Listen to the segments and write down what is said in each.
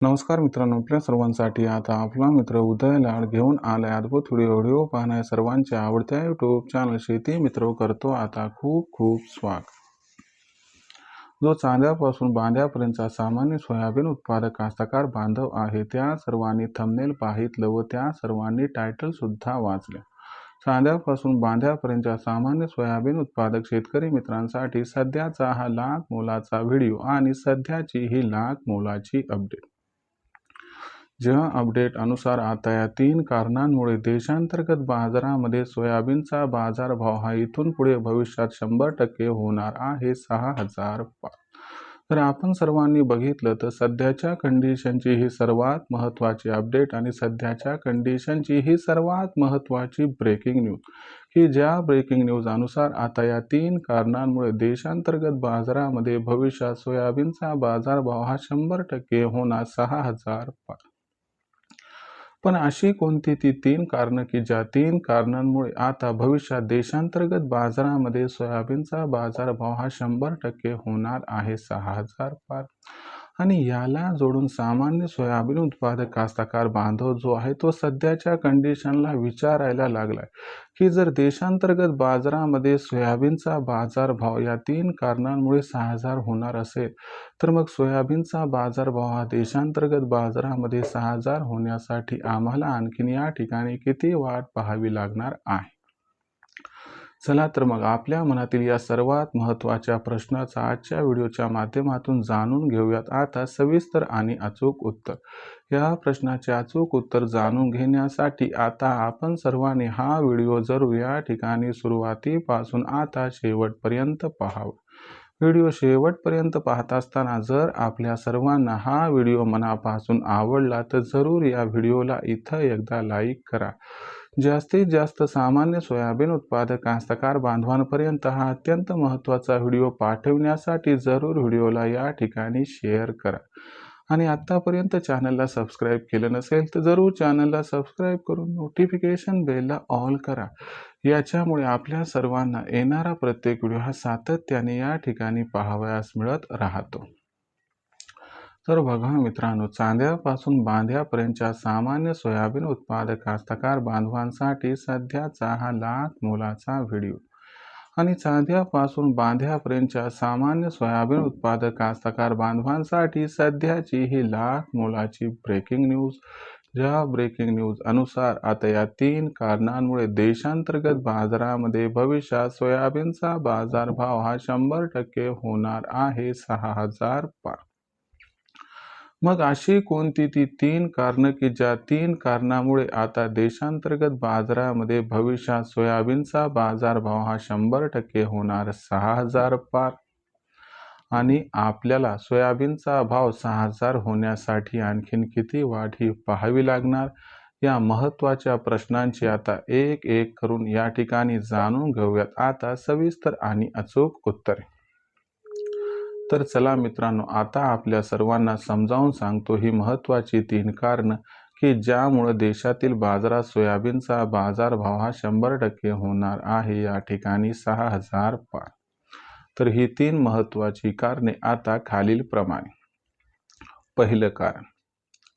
नमस्कार मित्रांनो, आपल्या सर्वांसाठी आता आपला मित्र उदय लाड घेऊन आलाय अद्भुत व्हिडिओ पाहणाऱ्या सर्वांच्या आवडत्या यूट्यूब चॅनल शेती मित्र करतो आता खूप खूप स्वागत। जो चांद्यापासून बांध्यापर्यंतचा सामान्य सोयाबीन उत्पादक कास्तकार बांधव आहे त्या सर्वांनी थंबनेल पाहितलं व त्या सर्वांनी टायटल सुद्धा वाचले। चांद्यापासून बांध्यापर्यंतच्या सामान्य सोयाबीन उत्पादक शेतकरी मित्रांसाठी सध्याचा हा लाख मोलाचा व्हिडिओ आणि सध्याची ही लाख मोलाची अपडेट। ज्या अपडेट अनुसार आता या 3 कारणांमुळे देशांतर्गत बाजारामध्ये सोयाबीनचा बाजारभाव हा इथून पुढे भविष्यात 100% होणार आहे 6000 पार। तर आपण सर्वांनी बघितलं तर सध्याच्या कंडिशनची ही सर्वात महत्त्वाची अपडेट आणि सध्याच्या कंडिशनची ही सर्वात महत्त्वाची ब्रेकिंग न्यूज की ज्या ब्रेकिंग न्यूज अनुसार आता या 3 कारणांमुळे देशांतर्गत बाजारामध्ये भविष्यात सोयाबीनचा बाजारभाव हा 100% होणार 6000 पार। पण अशी कोणती ती 3 कारणं की ज्या 3 कारणांमुळे आता भविष्यात देशांतर्गत बाजारामध्ये सोयाबीनचा बाजारभाव हा 100% होणार आहे 6000 पार। आणि याला जोडून सामान्य सोयाबीन उत्पादक कास्तकार बांधव जो आहे तो सध्याच्या कंडिशनला विचारायला लागलाय की जर देशांतर्गत बाजारामध्ये सोयाबीनचा बाजारभाव या 3 कारणांमुळे 6000 होणार असेल तर मग सोयाबीनचा बाजारभाव हा देशांतर्गत बाजारामध्ये 6000 होण्यासाठी आम्हाला आणखीन या ठिकाणी किती वाट पाहावी लागणार आहे। चला तर मग आपल्या मनातील या सर्वात महत्त्वाच्या प्रश्नाचा आजच्या व्हिडिओच्या माध्यमातून जाणून घेऊयात आता सविस्तर आणि अचूक उत्तर। या प्रश्नाचे अचूक उत्तर जाणून घेण्यासाठी आता आपण सर्वांनी हा व्हिडिओ जरूर या ठिकाणी सुरुवातीपासून आता शेवटपर्यंत पाहावा। व्हिडिओ शेवटपर्यंत पाहत असताना जर आपल्या सर्वांना हा व्हिडिओ मनापासून आवडला तर जरूर या व्हिडिओला इथं एकदा लाईक करा। जास्तीत जास्त सामान्य सोयाबीन उत्पादक कास्तकार बांधवांपर्यंत हा अत्यंत महत्त्वाचा व्हिडिओ पाठवण्यासाठी जरूर व्हिडिओला या ठिकाणी शेअर करा। आणि आत्तापर्यंत चॅनलला सबस्क्राईब केलं नसेल तर जरूर चॅनलला सबस्क्राईब करून नोटिफिकेशन बेलला ऑल करा। याच्यामुळे आपल्या सर्वांना येणारा प्रत्येक व्हिडिओ हा सातत्याने या ठिकाणी पाहावयास मिळत राहतो। तर बघा मित्रांनो, चांद्यापासून बांध्यापर्यंतच्या सामान्य सोयाबीन उत्पादक कास्तकार बांधवांसाठी सध्याचा हा लाख मोलाचा व्हिडिओ आणि चांद्यापासून बांध्यापर्यंतच्या सामान्य सोयाबीन उत्पादक कास्तकार बांधवांसाठी सध्याची ही लाख मोलाची ब्रेकिंग न्यूज। ज्या ब्रेकिंग न्यूज अनुसार आता या 3 कारणांमुळे देशांतर्गत बाजारामध्ये भविष्यात सोयाबीनचा बाजारभाव हा 100% होणार आहे 6000 पार। मग अशी कोणती ती 3 कारणं की ज्या 3 कारणामुळे आता देशांतर्गत बाजारामध्ये भविष्यात सोयाबीनचा बाजारभाव हा 100% होणार 6000 पार। आणि आपल्याला सोयाबीनचा भाव 6000 होण्यासाठी आणखीन किती वाट ही पाहावी लागणार या महत्त्वाच्या प्रश्नांची आता एक एक करून या ठिकाणी जाणून घेऊयात आता सविस्तर आणि अचूक उत्तरे। तर चला मित्रांनो, आता आपल्या सर्वांना समजावून सांगतो ही महत्त्वाची 3 कारणं की ज्यामुळे देशातील बाजारात सोयाबीनचा बाजारभाव हा 100% होणार आहे या ठिकाणी 6000 पार। तर ही 3 महत्त्वाची कारणे आता खालीलप्रमाणे। पहिलं कारण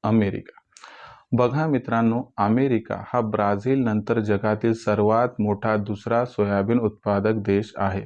अमेरिका। बघा मित्रांनो, अमेरिका हा ब्राझील नंतर जगातील सर्वात मोठा दुसरा सोयाबीन उत्पादक देश आहे।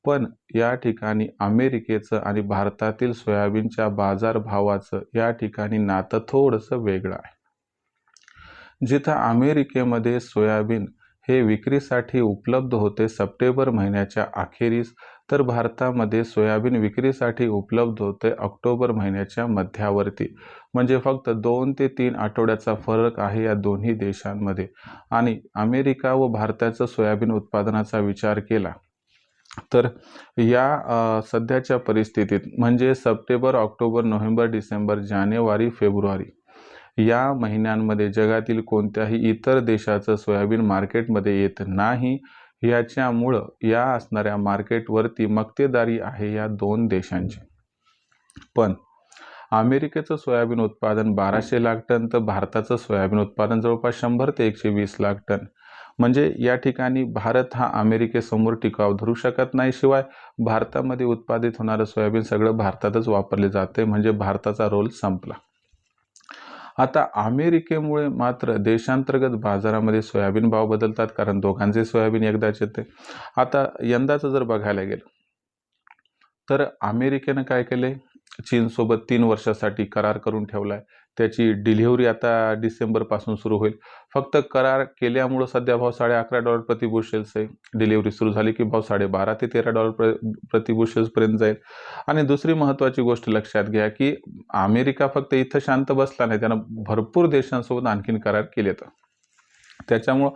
पण या ठिकाणी अमेरिकेचं आणि भारतातील सोयाबीनच्या बाजारभावाचं या ठिकाणी नातं थोडंसं वेगळं आहे। जिथं अमेरिकेमध्ये सोयाबीन हे विक्रीसाठी उपलब्ध होते सप्टेंबर महिन्याच्या अखेरीस तर भारतामध्ये सोयाबीन विक्रीसाठी उपलब्ध होते ऑक्टोबर महिन्याच्या मध्यावर्ती। म्हणजे फक्त 2 ते 3 आठवड्याचा फरक आहे या दोन्ही देशांमध्ये। आणि अमेरिका व भारताचं सोयाबीन उत्पादनाचा विचार केला तर या सध्याच्या परिस्थितीत म्हणजे सप्टेंबर, ऑक्टोबर, नोव्हेंबर, डिसेंबर, जानेवारी, फेब्रुवारी या महिन्यांमध्ये जगातील कोणत्याही इतर देशाचं सोयाबीन मार्केटमध्ये येत नाही। याच्यामुळं या असणाऱ्या मार्केटवरती मक्तेदारी आहे या 2 देशांची। पण अमेरिकेचं सोयाबीन उत्पादन 1200 लाख टन तर भारताचं सोयाबीन उत्पादन जवळपास 100 ते 120 लाख टन। म्हणजे या ठिकाणी भारत हा अमेरिकेसमोर टिकाव धरू शकत नाही। शिवाय भारतामध्ये उत्पादित होणारं सोयाबीन सगळं भारतातच वापरले जाते म्हणजे भारताचा रोल संपला। आता अमेरिकेमुळे मात्र देशांतर्गत बाजारामध्ये सोयाबीन भाव बदलतात, कारण दोघांचे सोयाबीन एकदाच येते. आता यंदाचं जर बघायला गेलं तर अमेरिकेनं काय केले, चीनसोबत 3 वर्षासाठी करार करून ठेवलाय. त्याची डिलिव्हरी आता डिसेंबरपासून सुरू होईल. फक्त करार केल्यामुळं सध्या भाव $11.5 प्रति बुशेल्स आहे. डिलिव्हरी सुरू झाली की भाव $12.5 ते $13 प्रति बुशेल्सपर्यंत जाईल. आणि दुसरी महत्त्वाची गोष्ट लक्षात घ्या की अमेरिका फक्त इथं शांत बसला नाही, त्यानं भरपूर देशांसोबत आणखीन करार केलेत. त्याच्यामुळं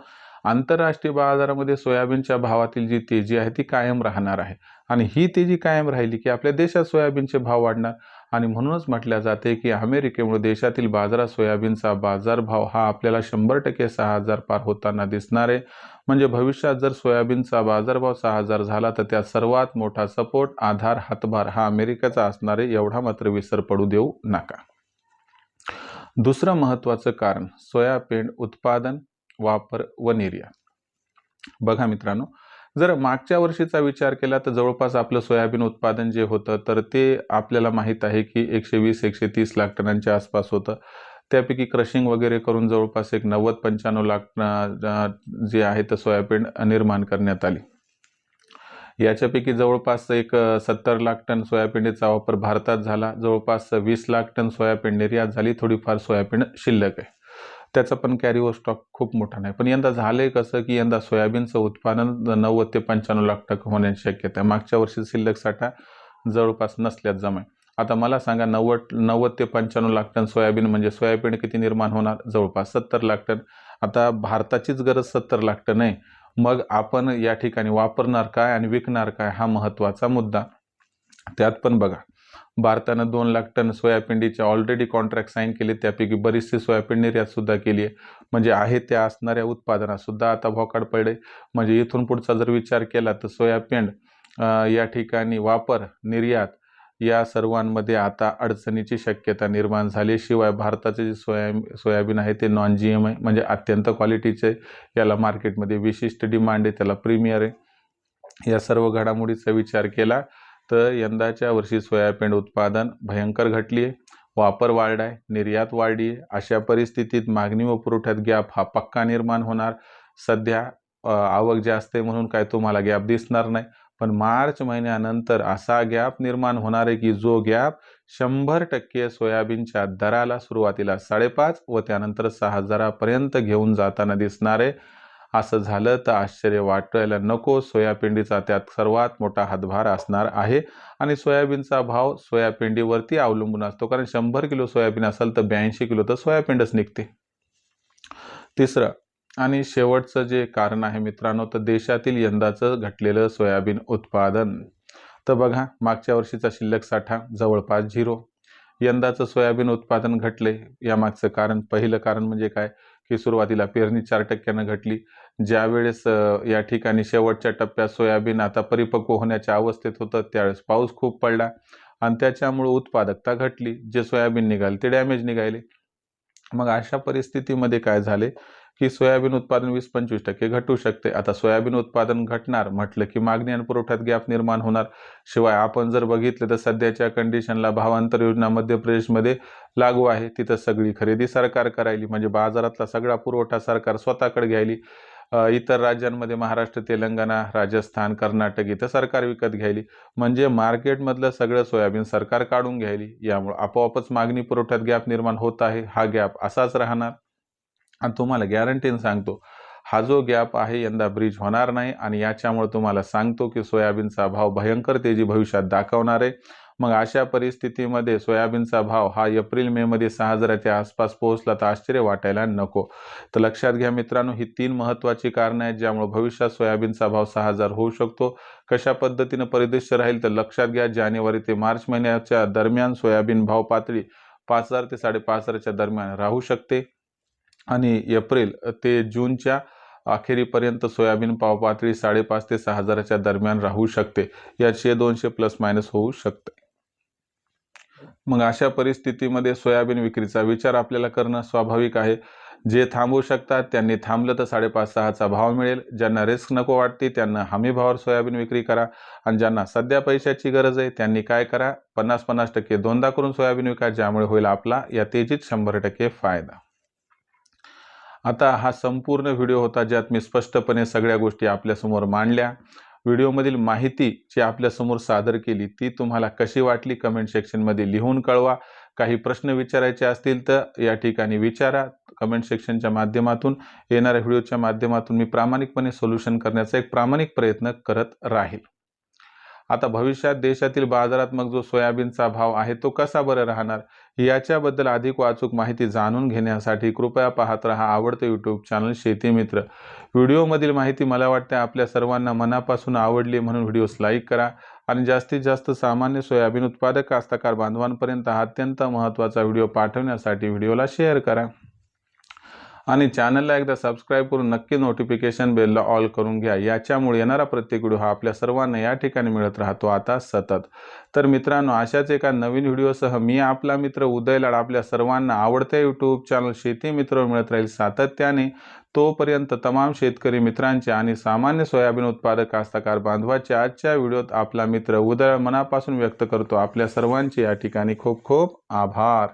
आंतरराष्ट्रीय बाजारामध्ये सोयाबीनच्या भावातील जी तेजी आहे ती कायम राहणार आहे. आणि ही तेजी कायम राहिली की आपल्या देशात सोयाबीनचे भाव वाढणार. आणि म्हणूनच म्हटल्या जाते की अमेरिकेमुळे देशातील बाजारात सोयाबीनचा बाजारभाव हा आपल्याला 100% 6,000 पार होताना दिसणार आहे. म्हणजे भविष्यात जर सोयाबीनचा बाजारभाव 6,000 झाला तर त्यात सर्वात मोठा सपोर्ट, आधार, हातभार हा अमेरिकेचा असणार आहे, एवढा मात्र विसर पडू देऊ नका. दुसरं महत्त्वाचं कारण सोयाबीन उत्पादन, वापर व निर्यात. बघा मित्रांनो, जर मागच्या वर्षीचा विचार केला तर जवळपास आपलं सोयाबीन उत्पादन जे होतं तर ते आपल्याला माहीत आहे की 120-130 लाख टनांच्या आसपास होतं. त्यापैकी क्रशिंग वगैरे करून जवळपास एक 90-95 लाख जे आहे तर सोयाबीन निर्माण करण्यात आली. याच्यापैकी जवळपास एक 70 लाख टन सोयाबीनचा वापर भारतात झाला. जवळपास 20 लाख टन सोयाबीन निर्यात झाली. थोडीफार सोयाबीन शिल्लक आहे. त्याचा पण कॅरी ओव्हर स्टॉक खूप मोठा नाही. पण यंदा झालंय कसं की यंदा सोयाबीनचं उत्पादन 90 ते 95 लाख टन होण्याची शक्यता आहे. मागच्या वर्षी शिल्लक साठा जवळपास नसल्यात जमा. आता मला सांगा 90 ते 95 लाख टन सोयाबीन म्हणजे सोयाबीन किती निर्माण होणार? जवळपास 70 लाख टन. आता भारताचीच गरज 70 लाख टन आहे. मग आपण या ठिकाणी वापरणार काय आणि विकणार काय हा महत्त्वाचा मुद्दा. त्यात पण बघा, भारतानं 2 लाख टन सोयाबीनचे ऑलरेडी कॉन्ट्रॅक्ट साईन केले. त्यापैकी बरीचशी सोयाबीन निर्यात सुद्धा केली आहे. म्हणजे आहे त्या असणाऱ्या उत्पादनात सुद्धा आता भोकाड पडले. म्हणजे इथून पुढचा जर विचार केला तर सोयाबीन या ठिकाणी वापर, निर्यात या सर्वांमध्ये आता अडचणीची शक्यता निर्माण झाली. शिवाय भारताचे जे सोयाबीन आहे ते नॉन GM आहे, म्हणजे अत्यंत क्वालिटीचे. याला मार्केटमध्ये विशिष्ट डिमांड आहे, त्याला प्रीमियर आहे. या सर्व घडामोडीचा विचार केला तर यंदाच्या वर्षी सोयाबीन उत्पादन भयंकर घटली आहे, वापर वाढला आहे, निर्यात वाढली आहे. अशा परिस्थितीत मागणी व पुरवठ्यात गॅप हा पक्का निर्माण होणार. सध्या आवक जास्त आहे म्हणून काय तुम्हाला गॅप दिसणार नाही, पण मार्च महिन्यानंतर असा गॅप निर्माण होणार आहे की जो गॅप 100% सोयाबीनच्या दराला सुरुवातीला 5.5 व त्यानंतर 6,000 पर्यंत घेऊन जाताना दिसणार आहे. असं झालं तर आश्चर्य वाटायला नको. सोयाबीनचा त्यात सर्वात मोठा हातभार असणार आहे. आणि सोयाबीनचा भाव सोयाबीनवरती अवलंबून असतो, कारण 100 किलो सोयाबीन असेल तर 82 किलो तर सोयाबीनच निघते. तिसरं आणि शेवटचं जे कारण आहे मित्रांनो, तर देशातील यंदाचं घटलेलं सोयाबीन उत्पादन. तर बघा, मागच्या वर्षीचा शिल्लक साठा जवळपास 0. यंदाचं सोयाबीन उत्पादन घटले. यामागचं कारण, पहिलं कारण म्हणजे काय की सुरुवातीला पेरणी 4% घटली. ज्यावेळेस या ठिकाणी शेवटच्या टप्प्यात सोयाबीन आता परिपक्व होण्याच्या अवस्थेत होतं त्यावेळेस पाऊस खूप पडला आणि त्याच्यामुळे उत्पादकता घटली. जे सोयाबीन निघाले ते डॅमेज निघाले. मग अशा परिस्थितीमध्ये काय झाले की सोयाबीन उत्पादन 20-25% घटू शकते. आता सोयाबीन उत्पादन घटणार म्हटलं की मागणी आणि पुरवठ्यात गॅप निर्माण होणार. शिवाय आपण जर बघितलं तर सध्याच्या कंडिशनला भावांतर योजना मध्य प्रदेशमध्ये लागू आहे. तिथं सगळी खरेदी सरकार करायली, म्हणजे बाजारातला सगळा पुरवठा सरकार स्वतःकडे घ्यायली. इतर राज्यांमध्ये महाराष्ट्र, तेलंगणा, राजस्थान, कर्नाटक इथं सरकार विकत घ्यायली. म्हणजे मार्केटमधलं सगळं सोयाबीन सरकार काढून घ्यायली. यामुळे आपोआपच मागणी पुरवठ्यात गॅप निर्माण होत आहे. हा गॅप असाच राहणार आणि तुम्हाला गॅरंटीने सांगतो हा जो गॅप आहे यंदा ब्रिज होणार नाही. आणि याच्यामुळे तुम्हाला सांगतो की सोयाबीनचा भाव भयंकर तेजी भविष्यात दाखवणार आहे. मग अशा परिस्थितीमध्ये सोयाबीनचा भाव हा एप्रिल-मेमध्ये 6,000च्या आसपास पोहोचला तर आश्चर्य वाटायला नको. तर लक्षात घ्या मित्रांनो, ही 3 महत्त्वाची कारणं आहेत ज्यामुळे भविष्यात सोयाबीनचा भाव 6,000 होऊ शकतो. कशा पद्धतीनं परिदृश्य राहील तर लक्षात घ्या, जानेवारी ते मार्च महिन्याच्या दरम्यान सोयाबीन भाव पातळी 5,000 ते 5,500च्या दरम्यान राहू शकते. आणि एप्रिल ते जूनच्या अखेरीपर्यंत सोयाबीन भाव पातळी 5,500 ते 6,000च्या दरम्यान राहू शकते. यात 100-200 प्लस मायनस होऊ शकते. मग अशा परिस्थितीमध्ये सोयाबीन विक्रीचा विचार आपल्याला करणं स्वाभाविक आहे. जे थांबवू शकतात त्यांनी थांबलं तर 5.5-6चा भाव मिळेल. ज्यांना रिस्क नको वाटते त्यांना हमी भावावर सोयाबीन विक्री करा आणि ज्यांना सध्या पैशाची गरज आहे त्यांनी काय करा, 50-50% दोनदा करून सोयाबीन विका, ज्यामुळे होईल आपला या तेजीत 100% फायदा. आता हा संपूर्ण व्हिडिओ होता ज्यात मी स्पष्टपणे सगळ्या गोष्टी आपल्यासमोर मांडल्या. व्हिडिओमधील माहिती जी आपल्यासमोर सादर केली ती तुम्हाला कशी वाटली कमेंट सेक्शनमध्ये लिहून कळवा. काही प्रश्न विचारायचे असतील तर या ठिकाणी विचारा. कमेंट सेक्शनच्या माध्यमातून, येणाऱ्या व्हिडिओच्या माध्यमातून मी प्रामाणिकपणे सोल्युशन करण्याचा एक प्रामाणिक प्रयत्न करत राहील. आता भविष्यात देशातील बाजारात मग जो सोयाबीनचा भाव आहे तो कसा बरं राहणार, याच्याबद्दल अधिक अचूक माहिती जाणून घेण्यासाठी कृपया पाहत रहा आवडते यूट्यूब चॅनल शेती मित्र. व्हिडिओमधील माहिती मला वाटते आपल्या सर्वांना मनापासून आवडली, म्हणून व्हिडिओस लाईक करा आणि जास्तीत जास्त सामान्य सोयाबीन उत्पादक कास्तकार बांधवांपर्यंत हा अत्यंत महत्त्वाचा व्हिडिओ पाठवण्यासाठी व्हिडिओला शेअर करा आणि चॅनलला एकदा सबस्क्राईब करून नक्की नोटिफिकेशन बेलला ऑल करून घ्या. याच्यामुळे येणारा प्रत्येक व्हिडिओ हा आपल्या सर्वांना या ठिकाणी मिळत राहतो आता सतत. तर मित्रांनो, अशाच एका नवीन व्हिडिओसह मी आपला मित्र उदय लाड आपल्या सर्वांना आवडत्या यूट्यूब चॅनल शेती मित्रवर मिळत राहील सातत्याने. तोपर्यंत तमाम शेतकरी मित्रांचे आणि सामान्य सोयाबीन उत्पादक कास्तकार बांधवाचे आजच्या व्हिडिओत आपला मित्र उदय मनापासून व्यक्त करतो आपल्या सर्वांचे या ठिकाणी खूप खूप आभार.